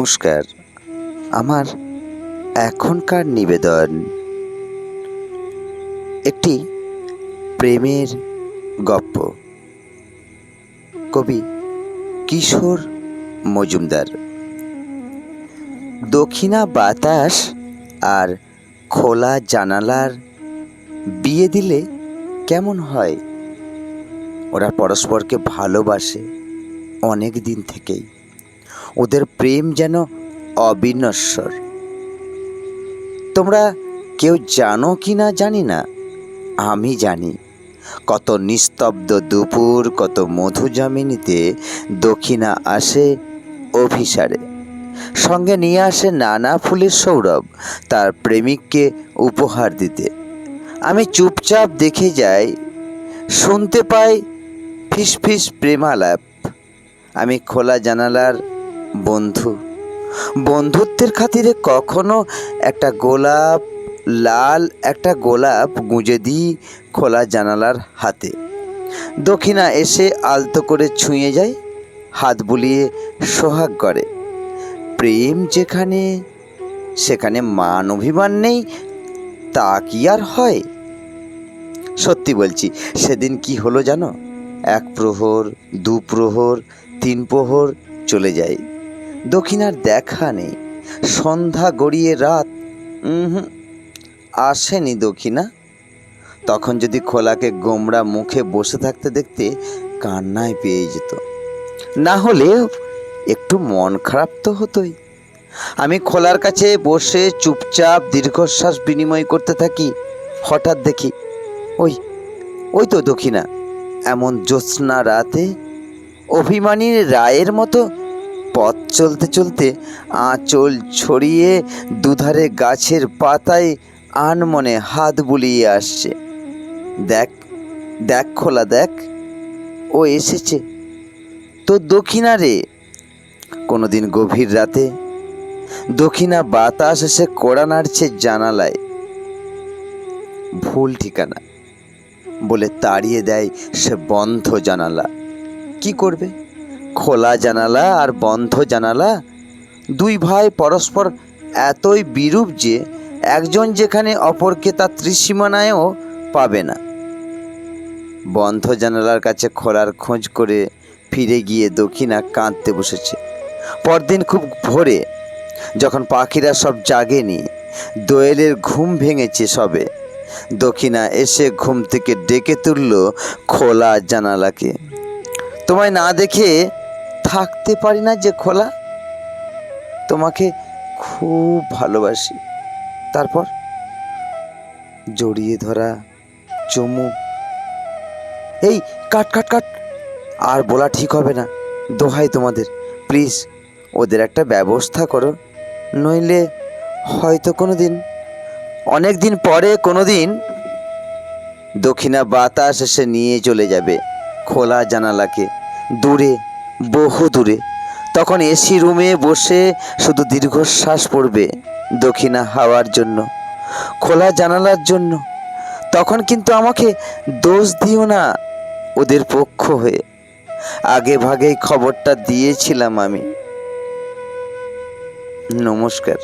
নমস্কার। আমার এখনকার নিবেদন একটি প্রেমের গল্প। কবি কিশোর মজুমদার। দক্ষিণা বাতাস আর খোলা জানালার বিয়ে দিলে কেমন হয়? ওরা পরস্পরকে ভালোবাসে অনেক দিন থেকেই। ওদের প্রেম যেন অবিনশ্বর। তোমরা কেউ জানো কি না জানি না, আমি জানি। কত নিস্তব্ধ দুপুর, কত মধুযামিনীতে দক্ষিণা আসে অভিসারে। সঙ্গে নিয়ে আসে নানা ফুলের সৌরভ তার প্রেমিককে উপহার দিতে। আমি চুপচাপ দেখে যাই, শুনতে পাই ফিসফিস প্রেমালাপ। আমি খোলা জানালার বন্ধু। বন্ধুত্বের খাতিরে কখনো একটা গোলাপ, লাল একটা গোলাপ গুঁজে দিই খোলা জানালার হাতে। দক্ষিণা এসে আলতো করে ছুঁয়ে যায়, হাত বুলিয়ে সোহাগ করে। প্রেম যেখানে, সেখানে মান অভিমান নেই, তা কি আর হয়? সত্যি বলছি, সেদিন কি হলো জানো? 1 প্রহর, 2 প্রহর, 3 প্রহর চলে যায়, দক্ষিণার দেখা নেই। সন্ধ্যা গড়িয়ে রাত, আসেনি দক্ষিণা। তখন যদি খোলাকে গোমড়া মুখে বসে থাকতে দেখতে, কান্নায় পেয়ে যেত। না হলে একটু মন খারাপ তো হতোই। আমি খোলার কাছে বসে চুপচাপ দীর্ঘশ্বাস বিনিময় করতে থাকি। হঠাৎ দেখি ওই ওই তো দক্ষিণা এমন জ্যোৎস্না রাতে অভিমানী রায়ের মতো পথ চলতে চলতে আঁচল ছড়িয়ে দুধারে গাছের পাতায় আনমনে হাত বুলিয়ে আসছে। দেখ দেখ খোলা, দেখ, ও এসেছে তো দক্ষিণা রে। কোনোদিন গভীর রাতে দক্ষিণা বাতাস এসে কড়া নাড়ছে জানালায়। ভুল ঠিকানা বলে তাড়িয়ে দেয় সে বন্ধ জানালা। কি করবে? খোলা জানালা আর বন্ধ জানালা, দুই ভাই পরস্পর এতই বিরূপ যে একজন যেখানে অপরকে তার ত্রিসীমানায়ও পাবে না। বন্ধ জানালার কাছে খোলার খোঁজ করে ফিরে গিয়ে দক্ষিণা কাঁদতে বসেছে। পরদিন খুব ভোরে, যখন পাখিরা সব জাগেনি, দোয়েলের ঘুম ভেঙেছে সবে, দক্ষিণা এসে ঘুম থেকে ডেকে তুলল খোলা জানালাকে। তোমায় না দেখে থাকতে পারি না যে খোলা, তোমাকে খুব ভালোবাসি। তারপর জড়িয়ে ধরা, চুমু। এই কাট কাট কাট, আর বলা ঠিক হবে না, দোহাই তোমাদের, প্লিজ ওদের একটা ব্যবস্থা করো, নইলে হয়তো কোনো দিন, অনেক দিন পরে কোনো দিন দক্ষিণা বাতাস এসে নিয়ে চলে যাবে খোলা জানালাকে দূরে, বহু দূরে। তখন এসি রুমে বসে শুধু দীর্ঘশ্বাস পড়বে দক্ষিণা হাওয়ার জন্য, খোলা জানালার জন্য। তখন কিন্তু আমাকে দোষ দিও না ওদের পক্ষ হয়ে। আগে ভাগেই খবরটা দিয়েছিলাম আমি। নমস্কার।